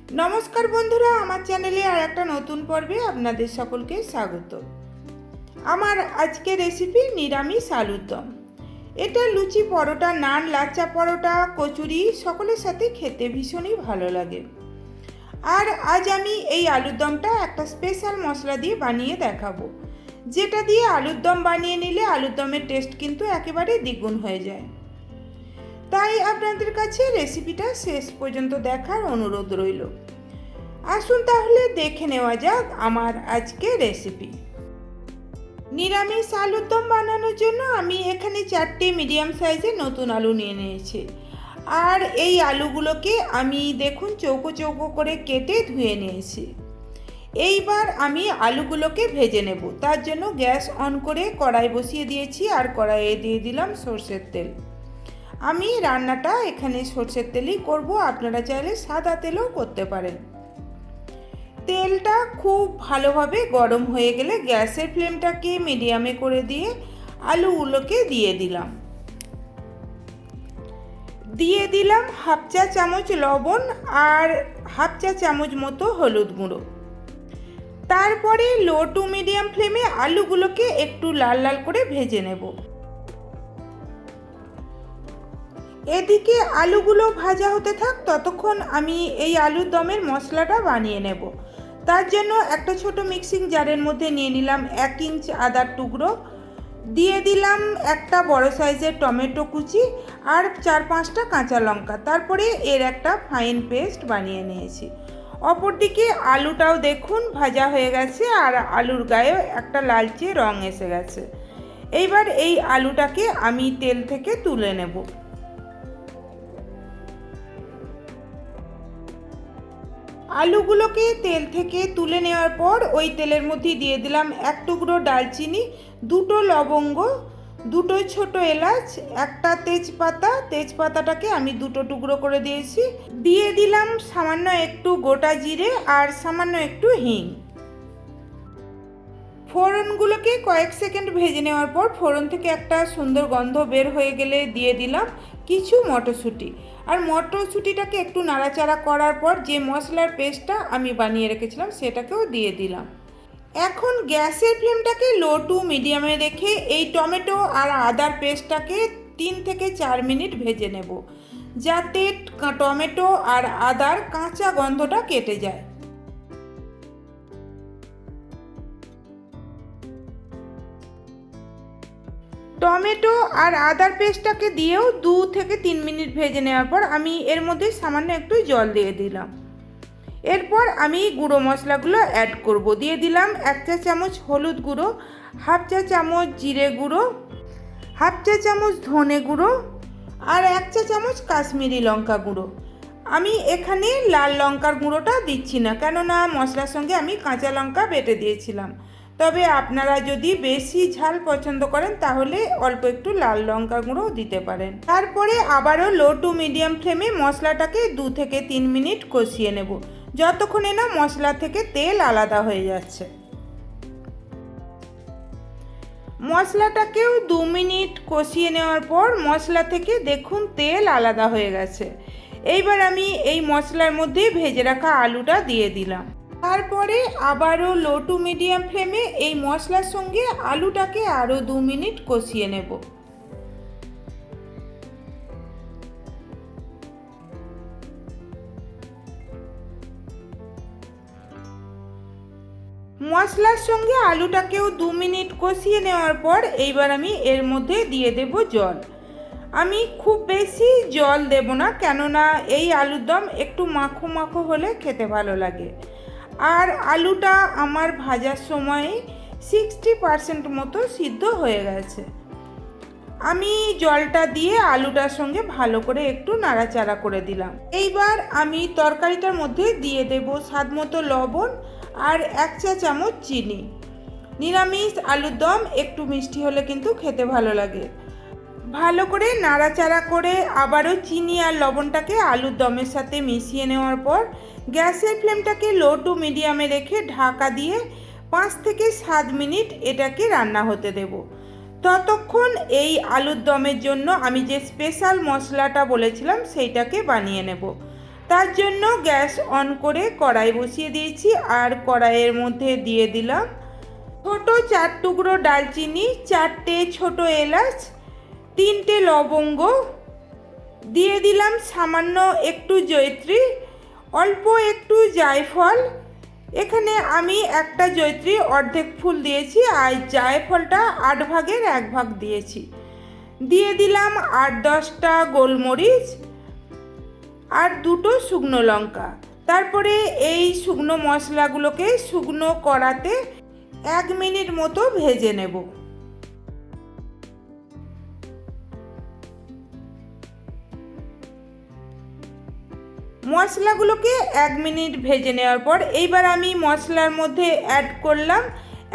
নমস্কার বন্ধুরা, আমার চ্যানেলে আর একটা নতুন পর্বে আপনাদের সকলকে স্বাগত। আমার আজকে রেসিপি নিরামিষ আলুর দম। এটা লুচি, পরোটা, নান, লাচ্চা পরোটা, কচুরি সকলের সাথে খেতে ভীষণই ভালো লাগে। আর আজ আমি এই আলুর দমটা একটা স্পেশাল মশলা দিয়ে বানিয়ে দেখাবো, যেটা দিয়ে আলুর দম বানিয়ে নিলে আলুর দমের টেস্ট কিন্তু একেবারে দ্বিগুণ হয়ে যায়। তাই আপনাদের কাছে রেসিপিটা শেষ পর্যন্ত দেখার অনুরোধ রইল। আসুন তাহলে দেখে নেওয়া যাক আমার আজকে রেসিপি। নিরামিষ আলুর দম বানানোর জন্য আমি এখানে 4টে মিডিয়াম সাইজের নতুন আলু নিয়ে নিয়েছি। আর এই আলুগুলোকে আমি দেখুন চৌকো চৌকো করে কেটে ধুয়ে নিয়েছি। এইবার আমি আলুগুলোকে ভেজে নেব। তার জন্য গ্যাস অন করে কড়াই বসিয়ে দিয়েছি আর কড়াইয়ে দিয়ে দিলাম সরষের তেল। আমি রান্নাটা এখানে সরষের তেলই করব, আপনারা চাইলে সাদা তেলও করতে পারেন। তেলটা খুব ভালোভাবে গরম হয়ে গেলে গ্যাসের ফ্লেমটাকে মিডিয়ামে করে দিয়ে আলুগুলোকে দিয়ে দিলাম হাফ চা চামচ লবণ আর হাফ চা চামচ মতো হলুদ গুঁড়ো। তারপরে লো টু মিডিয়াম ফ্লেমে আলুগুলোকে একটু লাল লাল করে ভেজে নেব। এদিকে আলুগুলো ভাজা হতে থাক, ততক্ষণ আমি এই আলুর দমের মশলাটা বানিয়ে নেব। তার জন্য একটা ছোট মিক্সিং জারের মধ্যে নিয়ে নিলাম 1 ইঞ্চ আদার টুকরো, দিয়ে দিলাম একটা বড় সাইজের টমেটো কুচি আর 4-5টা কাঁচা লঙ্কা। তারপরে এর একটা ফাইন পেস্ট বানিয়ে নিয়েছি। অপরদিকে আলুটাও দেখুন ভাজা হয়ে গেছে আর আলুর গায়েও একটা লালচে রং এসে গেছে। এইবার এই আলুটাকে আমি তেল থেকে তুলে নেব। আলুগুলোকে তেল থেকে তুলে নেওয়ার পর ওই তেলের মধ্যে দিয়ে দিলাম 1 টুকরো দারচিনি, 2টো লবঙ্গ, 2টো ছোট এলাচ, একটা তেজপাতাটাকে আমি 2টো টুকরো করে দিয়েছি। দিয়ে দিলাম সামান্য একটু গোটা জিরে আর সামান্য একটু হিং। ফোড়নগুলোকে কয়েক সেকেন্ড ভেজে নেওয়ার পর ফোড়ন থেকে একটা সুন্দর গন্ধ বের হয়ে গেলে দিয়ে দিলাম কিছু মটরশুঁটি। আর মটরশুঁটিটাকে একটু নাড়াচাড়া করার পর যে মশলার পেস্টটা আমি বানিয়ে রেখেছিলাম সেটাকেও দিয়ে দিলাম। এখন গ্যাসের ফ্লেমটাকে লো টু মিডিয়ামে রেখে এই টমেটো আর আদার পেস্টটাকে 3 থেকে 4 মিনিট ভেজে নেব, যাতে টমেটো আর আদার কাঁচা গন্ধটা কেটে যায়। টমেটো আর আদার পেস্টটাকে দিয়েও 2 থেকে 3 মিনিট ভেজে নেওয়ার পর আমি এর মধ্যে সামান্য একটু জল দিয়ে দিলাম। এরপর আমি গুঁড়ো মশলাগুলো অ্যাড করব। দিয়ে দিলাম 1 চা চামচ হলুদ গুঁড়ো, হাফ চা চামচ জিরে গুঁড়ো, হাফ চা চামচ ধনে গুঁড়ো আর 1 চা চামচ কাশ্মীরি লঙ্কা গুঁড়ো। আমি এখানে লাল লঙ্কার গুঁড়োটা দিচ্ছি না, কেননা মশলার সঙ্গে আমি কাঁচা লঙ্কা বেটে দিয়েছিলাম। তবে আপনারা যদি বেশি ঝাল পছন্দ করেন তাহলে অল্প একটু লাল লঙ্কার গুঁড়োও দিতে পারেন। তারপরে আবারও লো টু মিডিয়াম ফ্লেমে মশলাটাকে 2 থেকে 3 মিনিট কষিয়ে নেব, যতক্ষণে না মশলা থেকে তেল আলাদা হয়ে যাচ্ছে। মশলাটাকেও 2 মিনিট কষিয়ে নেওয়ার পর মশলা থেকে দেখুন তেল আলাদা হয়ে গেছে। এইবার আমি এই মশলার মধ্যে ভেজে রাখা আলুটা দিয়ে দিলাম। তারপরে আবারও লো টু মিডিয়াম ফ্লেমে এই মশলার সঙ্গে আলুটাকে আরও 2 মিনিট কষিয়ে নেব। মশলার সঙ্গে আলুটাকেও 2 মিনিট কষিয়ে নেওয়ার পর এইবার আমি এর মধ্যে দিয়ে দেব জল। আমি খুব বেশি জল দেব না, কেননা এই আলুর দম একটু মাখো মাখো হলে খেতে ভালো লাগে। আর আলুটা আমার ভাজার সময় 60% মতো সিদ্ধ হয়ে গেছে। আমি জলটা দিয়ে আলুটার সঙ্গে ভালো করে একটু নাড়াচাড়া করে দিলাম। এইবার আমি তরকারিটার মধ্যে দিয়ে দেব স্বাদ মতো লবণ আর 1 চা চামচ চিনি। নিরামিষ আলুর দম একটু মিষ্টি হলে কিন্তু খেতে ভালো লাগে। ভালো করে নাড়াচাড়া করে আবারও চিনি আর লবণটাকে আলুর দমের সাথে মিশিয়ে নেওয়ার পর গ্যাসের ফ্লেমটাকে লো টু মিডিয়ামে রেখে ঢাকা দিয়ে 5 থেকে 7 মিনিট এটাকে রান্না হতে দেব। ততক্ষণ এই আলুর দমের জন্য আমি যে স্পেশাল মশলাটা বলেছিলাম সেইটাকে বানিয়ে নেব। তার জন্য গ্যাস অন করে কড়াই বসিয়ে দিয়েছি আর কড়াইয়ের মধ্যে দিয়ে দিলাম ছোটো 4 টুকরো ডালচিনি, 4টে ছোটো এলাচ, 3টে লবঙ্গ, দিয়ে দিলাম সামান্য একটু জয়িত্রী, অল্প একটু জায়ফল। এখানে আমি একটা জয়িত্রী অর্ধেক ফুল দিয়েছি আর জায়ফলটা 8 ভাগের 1 ভাগ দিয়েছি। দিয়ে দিলাম 8-10টা গোলমরিচ আর 2টো শুকনো লঙ্কা। তারপরে এই শুকনো মশলাগুলোকে শুকনো কড়াতে 1 মিনিট মতো ভেজে নেব। মশলাগুলোকে 1 মিনিট ভেজে নেওয়ার পর এইবার আমি মশলার মধ্যে অ্যাড করলাম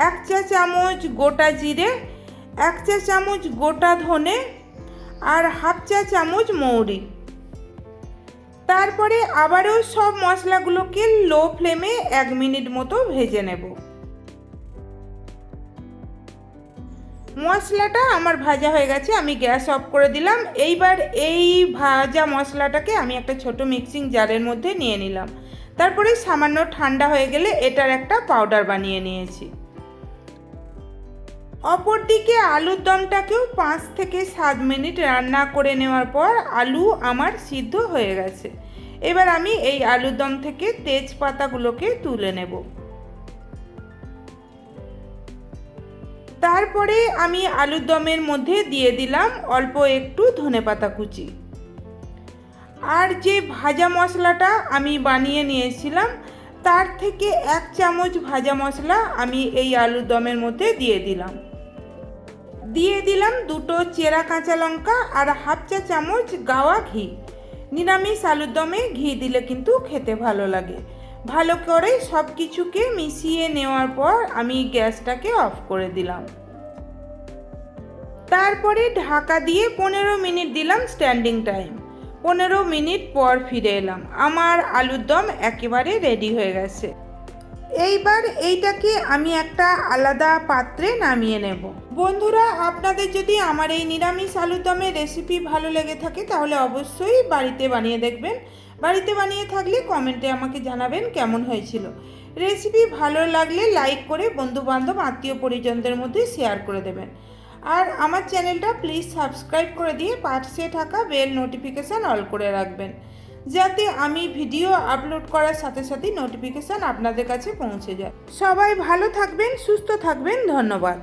1 চা চামচ গোটা জিরে, 1 চা চামচ গোটা ধনে আর 1/2 চা চামচ মৌরি। তারপরে আবারও সব মশলাগুলোকে লো ফ্লেমে 1 মিনিট মতো ভেজে নেব। মশলাটা আমার ভাজা হয়ে গেছে, আমি গ্যাস অফ করে দিলাম। এইবার এই ভাজা মশলাটাকে আমি একটা ছোট মিক্সিং জারের মধ্যে নিয়ে নিলাম। তারপরে সামান্য ঠান্ডা হয়ে গেলে এটার একটা পাউডার বানিয়ে নিয়েছি। অপরদিকে আলুর দমটাকেও 5 থেকে 7 মিনিট রান্না করে নেওয়ার পর আলু আমার সিদ্ধ হয়ে গেছে। এবার আমি এই আলুর দম থেকে তেজপাতাগুলোকে তুলে নেব। তারপরে আমি আলুর দমের মধ্যে দিয়ে দিলাম অল্প একটু ধনেপাতা কুচি আর যে ভাজা মশলাটা আমি বানিয়ে নিয়েছিলাম তার থেকে 1 চামচ ভাজা মশলা আমি এই আলুর দমের মধ্যে দিয়ে দিলাম। 2টো চেরা কাঁচা লঙ্কা আর 1/2 চা চামচ গাওয়া ঘি। নিরামিষ আলুর দমে ঘি দিলে কিন্তু খেতে ভালো লাগে। ভালো করে সব কিছুকে মিশিয়ে নেওয়ার পর আমি গ্যাসটাকে অফ করে দিলাম। তারপরে ঢাকা দিয়ে 15 মিনিট দিলাম স্ট্যান্ডিং টাইম। 15 মিনিট পর ফিরে এলাম। আমার আলুর দম একেবারে রেডি হয়ে গেছে। এইবার এইটাকে আমি একটা আলাদা পাত্রে নামিয়ে নেব। বন্ধুরা, আপনাদের যদি আমার এই নিরামিষ আলুর দমের রেসিপি ভালো লেগে থাকে তাহলে অবশ্যই বাড়িতে বানিয়ে দেখবেন। বাড়িতে বানিয়ে থাকলে কমেন্টে আমাকে জানাবেন কেমন হয়েছিল। রেসিপি ভালো লাগলে লাইক করে বন্ধুবান্ধব আত্মীয় পরিজনদের মধ্যে শেয়ার করে দেবেন। আর আমার চ্যানেলটা প্লিজ সাবস্ক্রাইব করে দিয়ে পাশে থাকা বেল নোটিফিকেশান অল করে রাখবেন, যাতে আমি ভিডিও আপলোড করার সাথে সাথে নোটিফিকেশান আপনাদের কাছে পৌঁছে যায়। সবাই ভালো থাকবেন, সুস্থ থাকবেন। ধন্যবাদ।